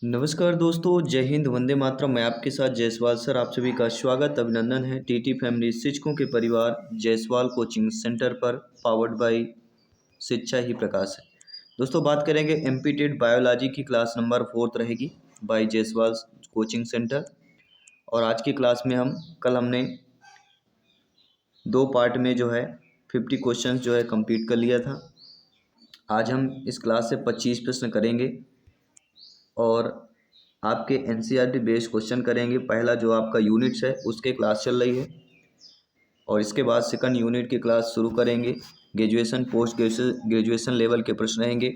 नमस्कार दोस्तों, जय हिंद, वंदे मातरम। मैं आपके साथ जायसवाल सर, आप सभी का स्वागत अभिनंदन है टीटी फैमिली शिक्षकों के परिवार जायसवाल कोचिंग सेंटर पर, पावर्ड बाय शिक्षा ही प्रकाश है। दोस्तों, बात करेंगे एमपी बायोलॉजी की क्लास नंबर 4 रहेगी बाय जायसवाल कोचिंग सेंटर। और आज की क्लास में कल हमने 2 पार्ट में जो है 50 क्वेश्चंस जो है कंप्लीट कर लिया था। आज हम इस क्लास से 25 प्रश्न करेंगे और आपके एनसीईआरटी बेस्ड क्वेश्चन करेंगे। पहला जो आपका यूनिट्स है उसके क्लास चल रही है और इसके बाद सेकंड यूनिट की क्लास शुरू करेंगे। ग्रेजुएशन पोस्ट ग्रेजुएशन लेवल के प्रश्न रहेंगे,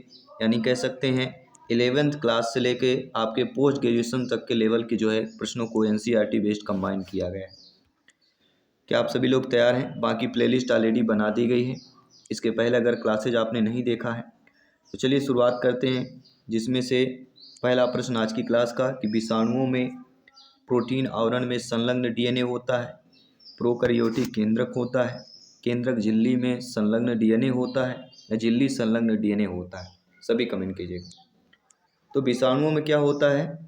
यानी कह सकते हैं 11th क्लास से लेके आपके पोस्ट ग्रेजुएशन तक के लेवल के जो है प्रश्नों को एनसीईआरटी बेस्ड कंबाइन किया गया है। क्या आप सभी लोग तैयार हैं? बाकी प्लेलिस्ट ऑलरेडी बना दी गई है। इसके पहले अगर क्लासेज आपने नहीं देखा है तो चलिए शुरुआत करते हैं, जिसमें से पहला प्रश्न आज की क्लास का कि विषाणुओं में प्रोटीन आवरण में संलग्न डीएनए होता है, प्रोकैरियोटिक केंद्रक होता है, केंद्रक झिल्ली में संलग्न डीएनए होता है या झिल्ली संलग्न डीएनए होता है। सभी कमेंट कीजिएगा। तो विषाणुओं में क्या होता है?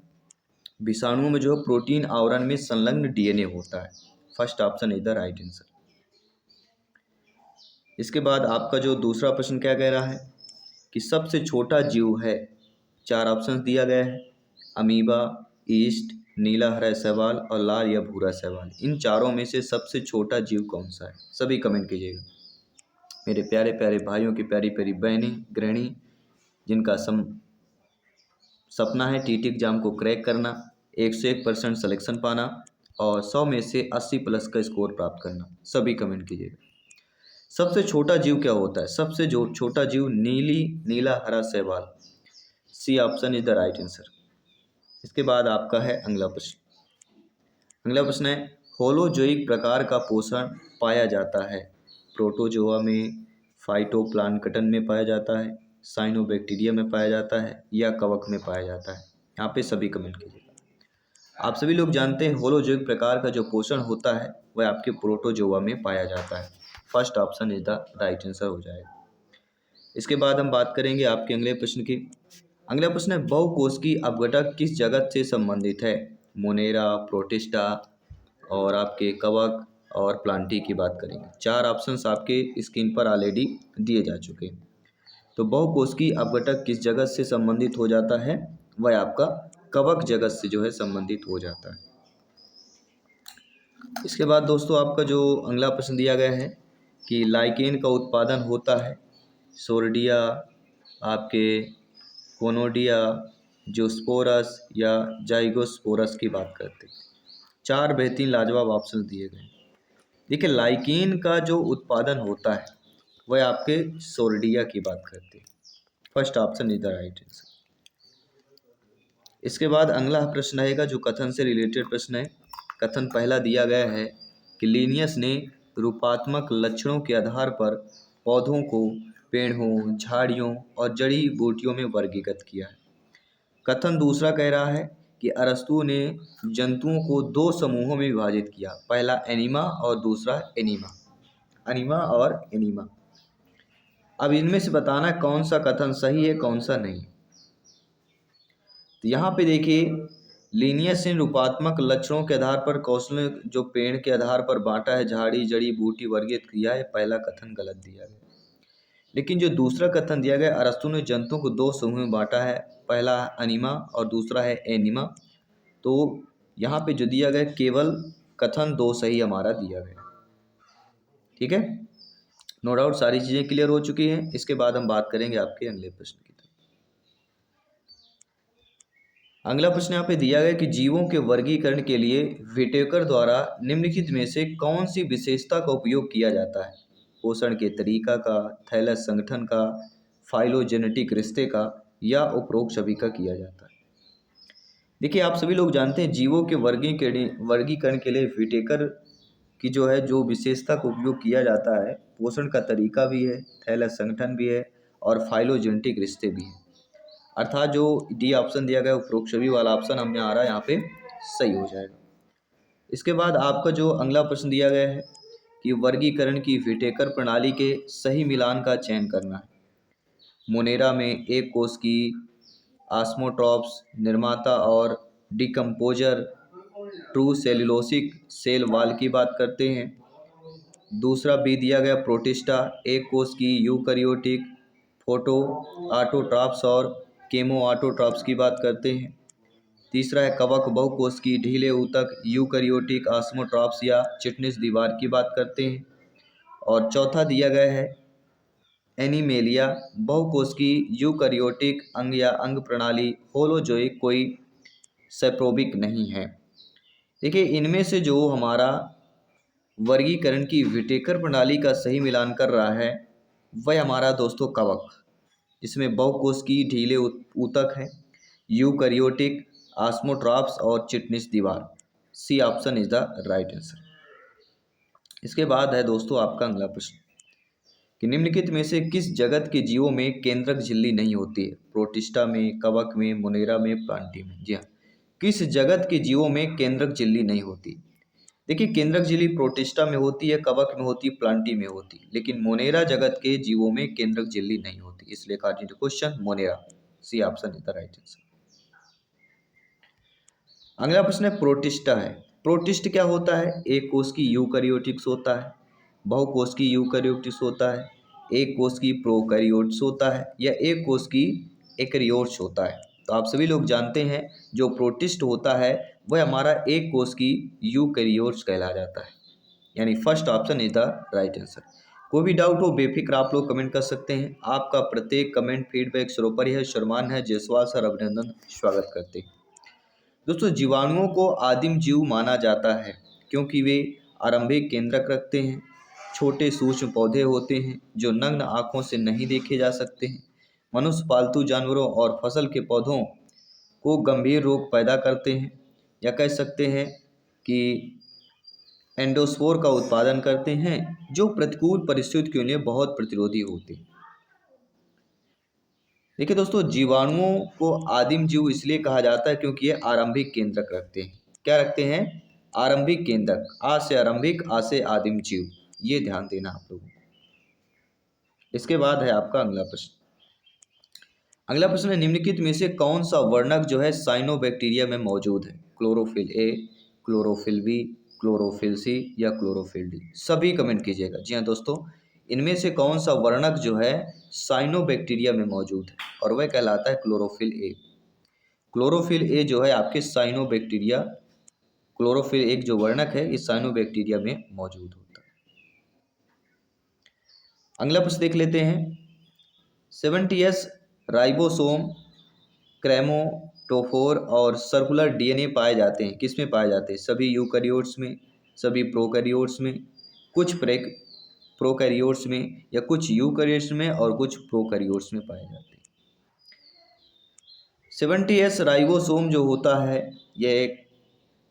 विषाणुओं में जो प्रोटीन आवरण में संलग्न डीएनए होता है। First option is the right answer. इसके बाद आपका जो दूसरा प्रश्न क्या कह रहा है कि सबसे छोटा जीव है। 4 ऑप्शन दिया गया है, अमीबा, ईस्ट, नीला हरा शैवाल और लाल या भूरा शैवाल। इन चारों में से सबसे छोटा जीव कौन सा है? सभी कमेंट कीजिएगा। मेरे प्यारे प्यारे भाइयों की प्यारी प्यारी बहनें, गृहिणी, जिनका सपना है टीटी एग्जाम को क्रैक करना, 101% सिलेक्शन पाना और 100 में से 80 प्लस का स्कोर प्राप्त करना, सभी कमेंट कीजिएगा। सबसे छोटा जीव क्या होता है? सबसे जो छोटा जीव नीला हरा शैवाल। C option is the right answer. इसके बाद आपका है अगला प्रश्न। अगला प्रश्न है, होलोजोइक प्रकार का पोषण पाया जाता है। प्रोटोजोआ में, फाइटोप्लांक्टन में पाया जाता है, साइनोबैक्टीरिया में पाया जाता है या कवक में पाया जाता है। यहाँ पे सभी कमेंट कीजिएगा। आप सभी लोग जानते हैं होलोजोइक प्रकार का जो पोषण होता है वह आपके प्रोटोजोआ में पाया जाता है। First option is the right answer हो जाएगा। इसके बाद हम बात करेंगे आपके अगले प्रश्न की। अगला प्रश्न है, बहुकोशिकीय अपघटक किस जगत से संबंधित है? मोनेरा, प्रोटिस्टा और आपके कवक और प्लांटी की बात करेंगे। 4 ऑप्शंस आपके स्क्रीन पर ऑलरेडी दिए जा चुके हैं। तो बहुकोशिकीय अपघटक किस जगत से संबंधित हो जाता है? वह आपका कवक जगत से जो है संबंधित हो जाता है। इसके बाद दोस्तों आपका जो अगला प्रश्न दिया गया है कि लाइकेन का उत्पादन होता है सोरडिया, आपके कोनोडिया, जोस्पोरस या जाइगोस्पोरस की बात करते हैं। 4 बेहतरीन लाजवाब ऑप्शन दिए गए। देखिए, लाइकेन का जो उत्पादन होता है वह आपके सोरडिया की बात करते हैं। First option is the right answer. इसके बाद अगला प्रश्न रहेगा जो कथन से रिलेटेड प्रश्न है। कथन पहला दिया गया है कि लिनियस ने रूपात्मक लक्षणों के आधार पर पौधों को पेड़ों, झाड़ियों और जड़ी बूटियों में वर्गीकृत किया है। कथन दूसरा कह रहा है कि अरस्तु ने जंतुओं को 2 समूहों में विभाजित किया, पहला एनिमा और दूसरा एनीमा। अनिमा और एनीमा। अब इनमें से बताना कौन सा कथन सही है, कौन सा नहीं। तो यहाँ पे देखिए, लीनियस ने रूपात्मक लक्षणों के आधार पर कौशल जो पेड़ के आधार पर बांटा है, झाड़ी जड़ी बूटी वर्गीकृत किया है, पहला कथन गलत दिया गया। लेकिन जो दूसरा कथन दिया गया, अरस्तु ने जंतुओं को 2 समूह में बांटा है, पहला अनिमा और दूसरा है एनिमा। तो यहाँ पे जो दिया गया केवल कथन 2 सही हमारा दिया गया। ठीक है, नो डाउट सारी चीज़ें क्लियर हो चुकी हैं। इसके बाद हम बात करेंगे आपके अगले प्रश्न की तरफ। अगला प्रश्न यहाँ पे दिया गया कि जीवों के वर्गीकरण के लिए व्हिटेकर द्वारा निम्नलिखित में से कौन सी विशेषता का उपयोग किया जाता है? पोषण के तरीका का, थैलस संगठन का, फाइलोजेनेटिक रिश्ते का या उपरोक्त सभी का किया जाता है। देखिए, आप सभी लोग जानते हैं जीवों के वर्गीकरण के लिए व्हिटेकर की जो विशेषता का उपयोग किया जाता है, पोषण का तरीका भी है, थैलस संगठन भी है और फाइलोजेनेटिक रिश्ते भी हैं। अर्थात जो डी ऑप्शन दिया गया उपरोक्त सभी वाला ऑप्शन हमें आ रहा है, यहाँ पे सही हो जाएगा। इसके बाद आपका जो अगला प्रश्न दिया गया है कि वर्गीकरण की व्हिटेकर प्रणाली के सही मिलान का चयन करना है। मोनेरा में एक कोश की ऑस्मोट्रॉप्स, निर्माता और decomposer, true cellulosic cell wall की बात करते हैं। दूसरा बी दिया गया प्रोटिस्टा, एक कोष की यूकैरियोटिक फोटो ऑटोट्रॉप्स और केमो ऑटोट्रॉप्स की बात करते हैं। तीसरा है कवक बहुकोष की ढीले ऊतक यूकैरियोटिक ऑस्मोट्रॉप्स या चिटनिस दीवार की बात करते हैं। और चौथा दिया गया है एनीमेलिया, बहुकोष की यूकैरियोटिक अंग या अंग प्रणाली होलोजोइक, कोई सैप्रोबिक नहीं है। देखिए इनमें से जो हमारा वर्गीकरण की विटेकर प्रणाली का सही मिलान कर रहा है वह हमारा दोस्तों कवक, इसमें बहुकोष की ढीले ऊतक है, यूकैरियोटिक, ऑस्मोट्रॉप्स और चिटनिस दीवार। C option is the right answer. इसके बाद है दोस्तों आपका अगला प्रश्न कि निम्नलिखित में से किस जगत के जीवों में केंद्रक झिल्ली नहीं होती है? प्रोटिस्टा में, कवक में, मोनेरा में, प्लांटी में। जी हाँ, किस जगत के जीवों में केंद्रक झिल्ली नहीं होती? देखिए केंद्रक झिल्ली प्रोटिस्टा में होती है, कवक में होती है, प्लांटी में होती है, लेकिन मोनेरा जगत के जीवों में केंद्रक झिल्ली नहीं होती, इसलिए question Monera. C option is the right answer. अगला प्रश्न है प्रोटिस्टा है। प्रोटिस्ट क्या होता है? एक कोष की यूकैरियोटिक्स होता है, बहुकोष की यूकैरियोटिक्स होता है, एक कोष की प्रोकैरियोट्स होता है, या एक कोष की एकैरियोट्स होता है। तो आप सभी लोग जानते हैं जो प्रोटिस्ट होता है वह हमारा एक कोष की यूकैरियोट्स कहला जाता है, यानी first option is the right answer. कोई भी डाउट हो बेफिक्र आप लोग कमेंट कर सकते हैं। आपका प्रत्येक कमेंट फीडबैक सर्वोपरि है। शर्मान है, जायसवाल सर अभिनंदन, स्वागत करते हैं। दोस्तों जीवाणुओं को आदिम जीव माना जाता है क्योंकि वे आरंभिक केंद्रक रखते हैं, छोटे सूक्ष्म पौधे होते हैं जो नग्न आँखों से नहीं देखे जा सकते हैं, मनुष्य, पालतू जानवरों और फसल के पौधों को गंभीर रोग पैदा करते हैं, या कह सकते हैं कि एंडोस्पोर का उत्पादन करते हैं जो प्रतिकूल परिस्थितियों के लिए बहुत प्रतिरोधी होते हैं। देखिए दोस्तों जीवाणुओं को आदिम जीव इसलिए कहा जाता है क्योंकि ये आरंभिक केंद्रक रखते हैं। क्या रखते हैं? आरंभिक केंद्रक। आ से आरंभिक, आ से आदिम जीव, ये ध्यान देना आप लोगों को। इसके बाद है आपका अगला प्रश्न। अगला प्रश्न है निम्नलिखित में से कौन सा वर्णक जो है साइनोबैक्टीरिया में मौजूद है? Chlorophyll A, chlorophyll B, chlorophyll C, या क्लोरोफिल डी। सभी कमेंट कीजिएगा। जी हाँ दोस्तों, इनमें से कौन सा वर्णक जो है साइनोबैक्टीरिया में मौजूद है और वह कहलाता है क्लोरोफिल ए। क्लोरोफिल ए जो है आपके साइनोबैक्टीरिया, क्लोरोफिल एक जो वर्णक है इस साइनोबैक्टीरिया में मौजूद होता है। अगला प्रश्न देख लेते हैं। 70S राइबोसोम, क्रोमैटोफोर और सर्कुलर डीएनए पाए जाते हैं। किस में पाए जाते हैं? सभी यूकैरियोट्स में, सभी प्रोकैरियोट्स में, कुछ प्रोकैरियोट्स में, या कुछ यूकैरियोट्स में और कुछ प्रोकैरियोट्स में पाए जाते हैं। 70S राइबोसोम जो होता है यह एक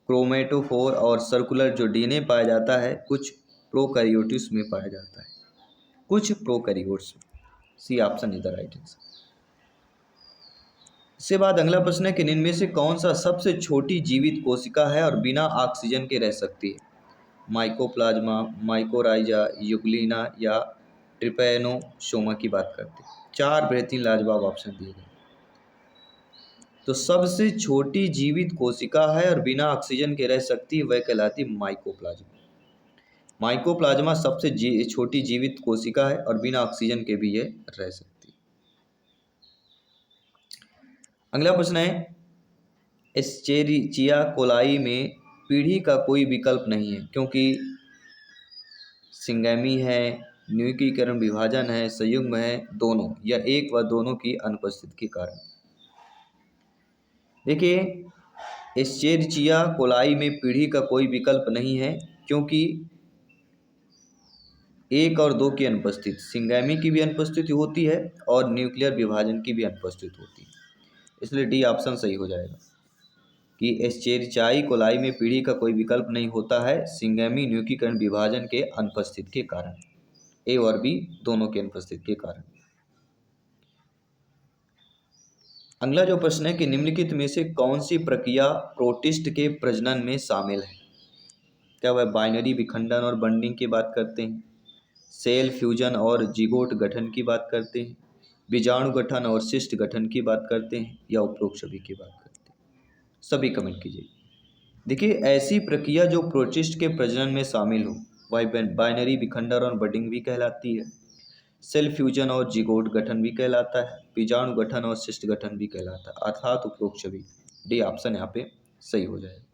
क्रोमैटोफोर और सर्कुलर जो डीएनए पाया जाता है कुछ प्रोकैरियोट्स में पाया जाता है, कुछ प्रोकैरियोट्स में। C option is the right answer. इसके बाद अगला प्रश्न है कि इनमें से कौन सा सबसे छोटी जीवित कोशिका है और बिना ऑक्सीजन के रह सकती है? माइकोप्लाज्मा, माइकोराइजा, यूग्लिना, या ट्रिपैनोसोमा की बात करते हैं। 4 बेहतरीन लाजवाब ऑप्शन दिए गए। तो सबसे छोटी जीवित कोशिका है और बिना ऑक्सीजन के रह सकती है, वह कहलाती माइकोप्लाज्मा। माइकोप्लाज्मा सबसे छोटी जीवित कोशिका है और बिना ऑक्सीजन के भी ये रह सकती है। अगला प्रश्न है एस्चेरिचिया कोलाई में पीढ़ी का कोई विकल्प नहीं है क्योंकि सिंगैमी है, न्यूक्लीकरण विभाजन है, संयुग्म है, दोनों, या एक व दोनों की अनुपस्थिति के कारण। देखिए एस्चेरिचिया कोलाई में पीढ़ी का कोई विकल्प नहीं है क्योंकि 1 और 2 की अनुपस्थिति, सिंगैमी की भी अनुपस्थिति होती है और न्यूक्लियर विभाजन की भी अनुपस्थिति होती है, इसलिए डी ऑप्शन सही हो जाएगा कि एस्चेरिचिया कोलाई में पीढ़ी का कोई विकल्प नहीं होता है सिंगैमी न्यूक्लीकरण विभाजन के अनुपस्थिति के कारण, ए और बी दोनों के अनुपस्थिति के कारण। अगला जो प्रश्न है कि निम्नलिखित में से कौन सी प्रक्रिया प्रोटिस्ट के प्रजनन में शामिल है? क्या वह बाइनरी विखंडन और बॉन्डिंग की बात करते हैं, सेल फ्यूजन और जिगोट गठन की बात करते हैं, बीजाणु गठन और शिष्ट गठन की बात करते हैं या उपरोक्त सभी की बात करते हैं? सभी कमेंट कीजिए। देखिए, ऐसी प्रक्रिया जो प्रोटिस्ट के प्रजनन में शामिल हो वह बाइनरी विखंडन और बडिंग भी कहलाती है। सेल फ्यूजन और जिगोट गठन भी कहलाता है। बीजाणु गठन और शिष्ट गठन भी कहलाता है, अर्थात उपरोक्त सभी। डी ऑप्शन यहाँ पे सही हो जाएगा।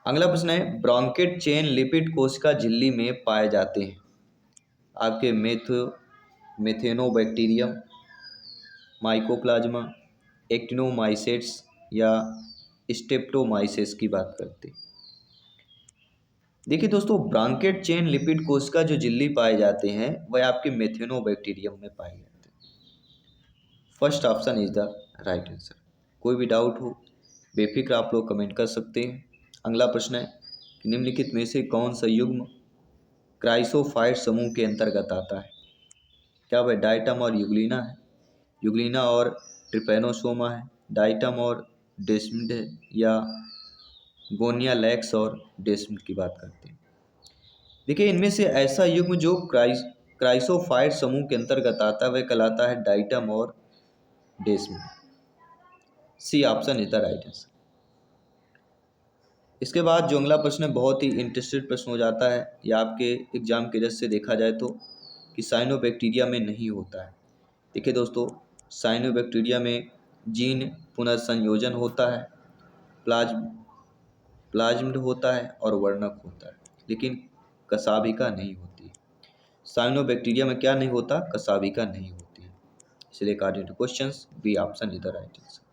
अगला प्रश्न है, ब्रोंकेट चेन लिपिड कोशिका झिल्ली में पाए जाते हैं। आपके मेथेनोबैक्टीरियम, माइकोप्लाज्मा, एक्टिनोमाइसेट्स या स्टेप्टोमाइसेस की बात करते हैं। देखिए दोस्तों, ब्रोंकेट चेन लिपिड कोशिका जो झिल्ली पाए जाते हैं वह आपके मेथेनोबैक्टीरियम में पाए जाते हैं। First option is the right answer. कोई भी डाउट हो बेफिक्र आप लोग कमेंट कर सकते हैं। अगला प्रश्न है कि निम्नलिखित में से कौन सा युग्म क्राइसोफाइट समूह के अंतर्गत आता है? क्या वह डाइटम और यूग्लिना है, यूग्लिना और ट्रिपेनोसोमा है, डाइटम और डेस्मिड है, या गोनिया लैक्स और डेस्मिड की बात करते हैं? देखिए, इनमें से ऐसा युग्म जो क्राइसोफाइट समूह के अंतर्गत आता है वह कहलाता है डाइटम और desmid. C option is the right answer. इसके बाद जो अगला प्रश्न है बहुत ही इंटरेस्टेड प्रश्न हो जाता है, या आपके एग्जाम के जज से देखा जाए तो, कि साइनोबैक्टीरिया में नहीं होता है। देखिए दोस्तों, साइनोबैक्टीरिया में जीन पुनर्संयोजन होता है, प्लाज्मिड होता है और वर्णक होता है, लेकिन कसाभिका नहीं होती है। साइनोबैक्टीरिया में क्या नहीं होता? कसाभिका नहीं होती है। इसलिए according to questions B option is the right answer.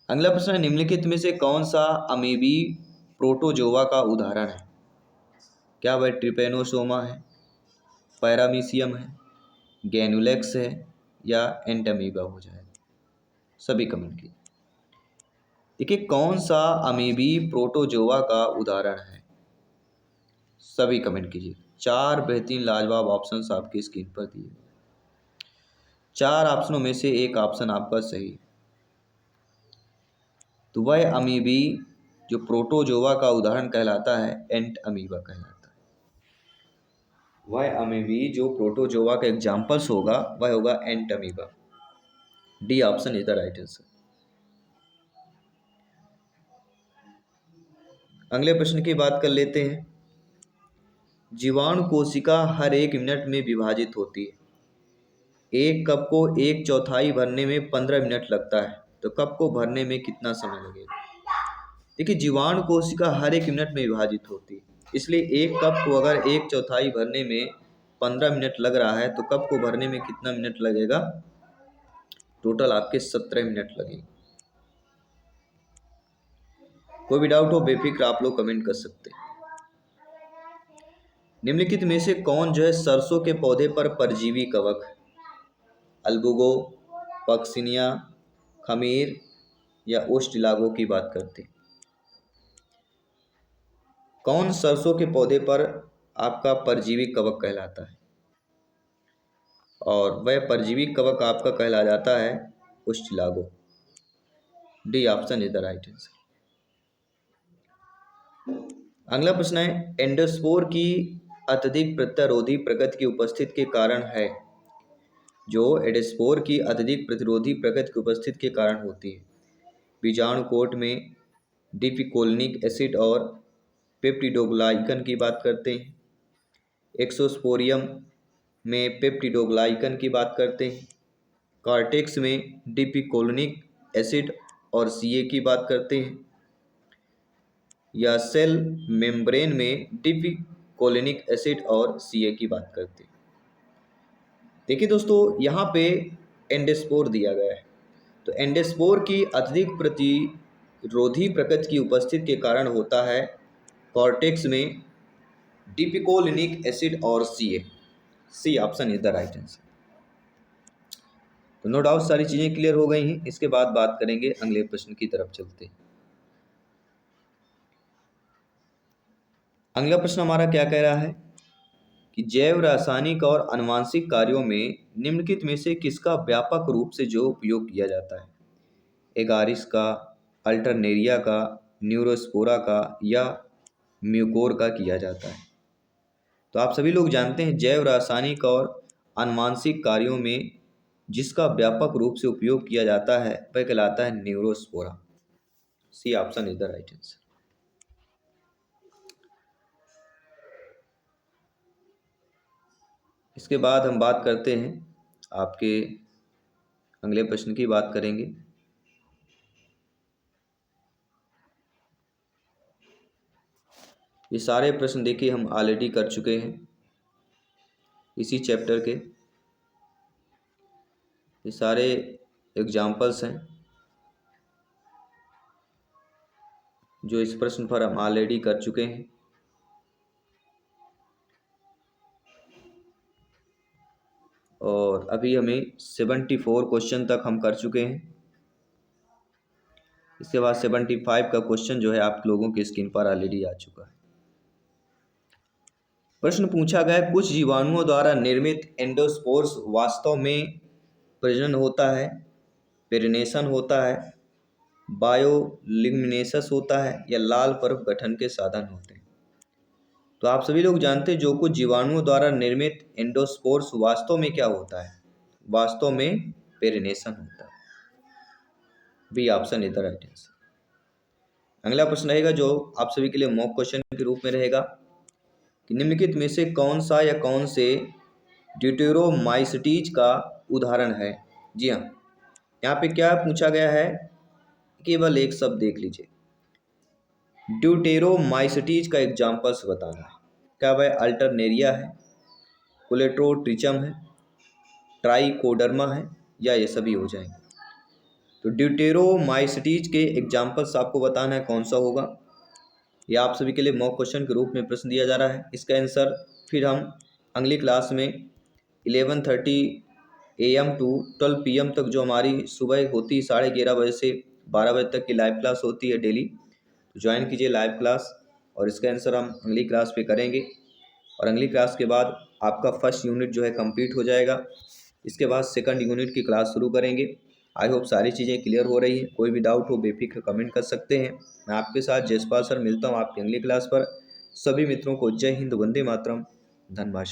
अगला प्रश्न है, निम्नलिखित में से कौन सा अमीबी प्रोटोजोआ का उदाहरण है? क्या वह ट्रिपेनोसोमा है, पैरामीशियम है, गैनुलेक्स है, या एंटमीबा हो जाएगा? सभी कमेंट कीजिए। देखिए, कौन सा अमीबी प्रोटोजोआ का उदाहरण है? सभी कमेंट कीजिए। 4 बेहतरीन लाजवाब ऑप्शंस आपकी स्क्रीन पर दिए। 4 ऑप्शनों में से एक ऑप्शन आपका सही है। तो वह अमीबी जो प्रोटोजोआ का उदाहरण कहलाता है एंट अमीबा कहलाता है। वह अमीबी जो प्रोटोजोआ का एग्जाम्पल्स होगा वह होगा Entamoeba. D option is the right answer. अगले प्रश्न की बात कर लेते हैं। जीवाणु कोशिका हर 1 मिनट में विभाजित होती है। एक कप को 1/4 भरने में 15 मिनट लगता है, तो कप को भरने में कितना समय लगेगा? देखिए, जीवाणु कोशिका हर 1 मिनट में विभाजित होती है, इसलिए एक कप को अगर 1/4 भरने में 15 मिनट लग रहा है तो कप को भरने में कितना मिनट लगेगा? टोटल आपके 17 मिनट लगेंगे। कोई भी डाउट हो बेफिक्र आप लोग कमेंट कर सकते हैं। निम्नलिखित में से कौन जो है सरसों के पौधे पर परजीवी कवक है? अल्बुगो, पक्सिनिया, खमीर या ओस्टिलागो की बात करते हैं? कौन सरसों के पौधे पर आपका परजीवी कवक कहलाता है? और वह परजीवी कवक आपका कहला जाता है Ustilago. D option is the right answer. अगला प्रश्न है, एंडोस्पोर की अत्यधिक प्रत्यारोधी प्रकृति की उपस्थिति के कारण है। जो एंडोस्पोर की अत्यधिक प्रतिरोधी प्रकृति की उपस्थिति के कारण होती है। बीजाणु कोट में डिपिकोलिनिक एसिड और पेप्टिडोग्लाइकन की बात करते हैं। एक्सोस्पोरियम में पेप्टिडोग्लाइकन की बात करते हैं। कॉर्टेक्स में डिपिकोलिनिक एसिड और सीए की बात करते हैं, या सेल मेम्ब्रेन में डिपिकोलिनिक एसिड और सीए की बात करते हैं? देखिए दोस्तों, यहाँ पे एंडोस्पोर दिया गया है, तो एंडोस्पोर की अत्यधिक प्रतिरोधी प्रकृति की उपस्थिति के कारण होता है कॉर्टेक्स में डिपिकोलिनिक एसिड और Ca. C option is the right answer. तो नो डाउट सारी चीज़ें क्लियर हो गई हैं। इसके बाद बात करेंगे अगले प्रश्न की तरफ चलते हैं। अगला प्रश्न हमारा क्या कह रहा है कि जैव रासायनिक और आनुवंशिक कार्यों में निम्नलिखित में से किसका व्यापक रूप से जो उपयोग किया जाता है? एगारिस का, अल्टरनेरिया का, न्यूरोस्पोरा का या म्यूकोर का किया जाता है। तो आप सभी लोग जानते हैं जैव रासायनिक और आनुवांशिक कार्यों में जिसका व्यापक रूप से उपयोग किया जाता है वह कहलाता है Neurospora. C option is the right answer. इसके बाद हम बात करते हैं आपके अगले प्रश्न की बात करेंगे। ये सारे प्रश्न देखिए हम ऑलरेडी कर चुके हैं इसी चैप्टर के। ये सारे एग्जाम्पल्स हैं जो इस प्रश्न पर हम ऑलरेडी कर चुके हैं। और अभी हमें 74 क्वेश्चन तक हम कर चुके हैं। इसके बाद 75 का क्वेश्चन जो है आप लोगों की स्क्रीन पर ऑलरेडी आ चुका है। प्रश्न पूछा गया है, कुछ जीवाणुओं द्वारा निर्मित एंडोस्पोर्स वास्तव में प्रजनन होता है, पेरिनेशन होता है, बायोलिग्मिनेशस होता है या लाल पर्व गठन के साधन होते हैं। तो आप सभी लोग जानते हैं जो कुछ जीवाणुओं द्वारा निर्मित एंडोस्पोर्स वास्तव में क्या होता है, वास्तव में पेरिनेशन होता है। B option is the right answer. अगला प्रश्न रहेगा जो आप सभी के लिए मॉक क्वेश्चन के रूप में रहेगा कि निम्नलिखित में से कौन सा या कौन से ड्यूटेरोमाइसिटीज का उदाहरण है। जी हाँ, यहाँ पे क्या पूछा गया है, केवल एक शब्द देख लीजिए, ड्यूटेरोमाइसिटीज का एग्जाम्पल्स बताना है। क्या वह अल्टरनेरिया है, कोलेट्रोट्रिचम है, ट्राइकोडर्मा है या ये सभी हो जाएंगे। तो ड्यूटेरोमाइसिटीज के एग्जाम्पल्स आपको बताना है कौन सा होगा। ये आप सभी के लिए मॉक क्वेश्चन के रूप में प्रश्न दिया जा रहा है। इसका आंसर फिर हम अगली क्लास में 11:30 AM टू 12 PM तक जो हमारी सुबह होती है 11:30 बजे से 12 बजे तक की लाइव क्लास होती है डेली, तो ज्वाइन कीजिए लाइव क्लास और इसका आंसर हम अगली क्लास पे करेंगे। और अगली क्लास के बाद आपका फर्स्ट यूनिट जो है कंप्लीट हो जाएगा। इसके बाद सेकंड यूनिट की क्लास शुरू करेंगे। आई होप सारी चीज़ें क्लियर हो रही है। कोई भी डाउट हो बेफिक्र कमेंट कर सकते हैं। मैं आपके साथ जयसपाल सर मिलता हूँ आपकी अगली क्लास पर। सभी मित्रों को जय हिंद, वंदे मातरम, धन्यवाद।